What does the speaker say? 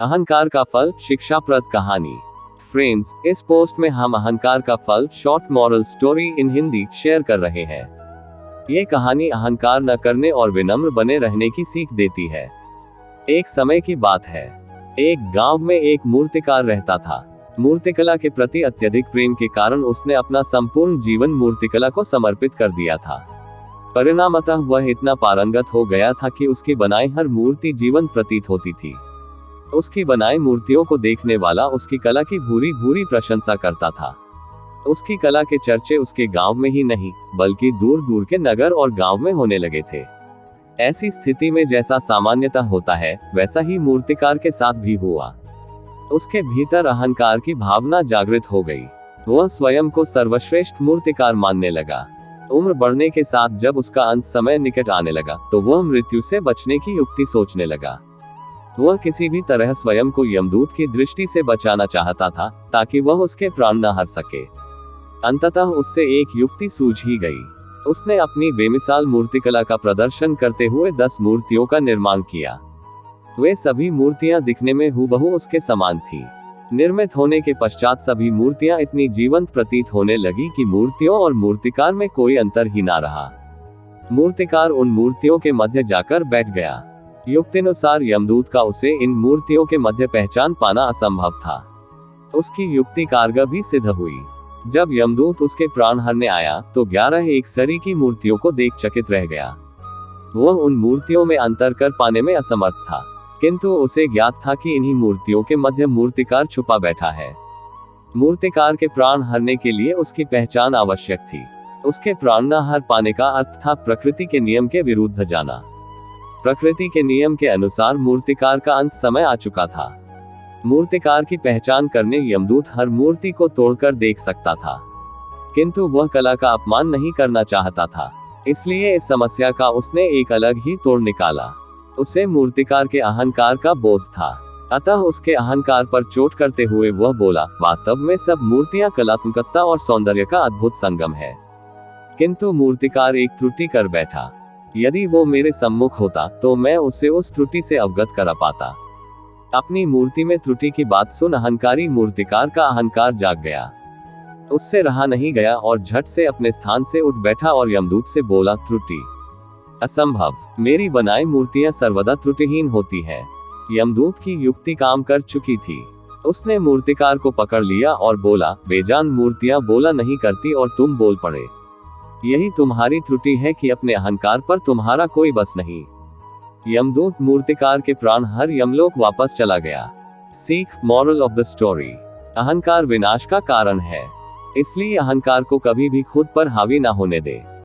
अहंकार का फल, शिक्षाप्रद कहानी। फ्रेंड्स, इस पोस्ट में हम अहंकार का फल short moral story in Hindi share कर रहे हैं। ये कहानी अहंकार न करने और विनम्र बने रहने की सीख देती है। एक समय की बात है। एक गांव में एक मूर्तिकार रहता था। मूर्तिकला के प्रति अत्यधिक प्रेम के कारण उसने अपना संपूर्ण जीवन मूर्तिकला को समर्पित कर दिया था। परिणामतः वह इतना पारंगत हो गया था कि उसकी बनाई हर मूर्ति जीवन प्रतीत होती थी। उसकी बनाई मूर्तियों को देखने वाला उसकी कला की भूरी भूरी प्रशंसा करता था। उसकी कला के चर्चे उसके गांव में ही नहीं, बल्कि दूर दूर के नगर और गांव में होने लगे थे। ऐसी स्थिति में जैसा सामान्यतः होता है, वैसा ही मूर्तिकार के साथ भी हुआ। उसके भीतर अहंकार की भावना जागृत हो गई। वह स्वयं को सर्वश्रेष्ठ मूर्तिकार मानने लगा। उम्र बढ़ने के साथ जब उसका अंत समय निकट आने लगा, तो वह मृत्यु से बचने की युक्ति सोचने लगा। वह किसी भी तरह स्वयं को यमदूत की दृष्टि से बचाना चाहता था, ताकि वह उसके प्राण न हर सके। अंततः उससे एक युक्ति सूझ ही गई। उसने अपनी बेमिसाल मूर्तिकला का प्रदर्शन करते हुए 10 मूर्तियों का निर्माण किया। वे सभी मूर्तियां दिखने में हूबहू उसके समान थी। निर्मित होने के पश्चात सभी मूर्तियां इतनी जीवंत प्रतीत होने लगी कि मूर्तियों और मूर्तिकार में कोई अंतर ही ना रहा। मूर्तिकार उन मूर्तियों के मध्य जाकर बैठ गया। युक्तिनुसार यमदूत का उसे इन मूर्तियों के मध्य पहचान पाना असंभव था। उसकी युक्ति कारगर भी सिद्ध हुई। जब यमदूत उसके प्राण हरने आया, तो 11 एक सरी की मूर्तियों को देख चकित रह गया। वह उन मूर्तियों में अंतर कर पाने में असमर्थ था, किंतु उसे ज्ञात था कि इन्हीं मूर्तियों के मध्य मूर्तिकार छुपा बैठा है। मूर्तिकार के प्राण हरने के लिए उसकी पहचान आवश्यक थी। उसके प्राण न हर पाने का अर्थ था प्रकृति के नियम के विरुद्ध जाना। प्रकृति के नियम के अनुसार मूर्तिकार का अंत समय आ चुका था। मूर्तिकार की पहचान करने यमदूत हर मूर्ति को तोड़कर देख सकता था, किंतु वह कला का अपमान नहीं करना चाहता था। इसलिए इस समस्या का उसने एक अलग ही तोड़ निकाला। उसे मूर्तिकार के अहंकार का बोध था, अतः उसके अहंकार पर चोट करते हुए वह बोला, वास्तव में सब मूर्तियां कलात्मकता और सौंदर्य का अद्भुत संगम है। किंतु मूर्तिकार एक त्रुटि कर बैठा। यदि वो मेरे सम्मुख होता, तो मैं उसे उस त्रुटि से अवगत करा पाता। अपनी मूर्ति में त्रुटि की बात सुन अहंकारी मूर्तिकार का अहंकार जाग गया। उससे रहा नहीं गया और झट से अपने स्थान से उठ बैठा और यमदूत से बोला, त्रुटि? असंभव। मेरी बनाई मूर्तियां सर्वदा त्रुटिहीन होती है। यमदूत की युक्ति काम कर चुकी थी। उसने मूर्तिकार को पकड़ लिया और बोला, बेजान मूर्तियां बोला नहीं करती और तुम बोल पड़े। यही तुम्हारी त्रुटि है कि अपने अहंकार पर तुम्हारा कोई बस नहीं। यमदूत मूर्तिकार के प्राण हर यमलोक वापस चला गया। सीख, मॉरल ऑफ द स्टोरी। अहंकार विनाश का कारण है, इसलिए अहंकार को कभी भी खुद पर हावी ना होने दे।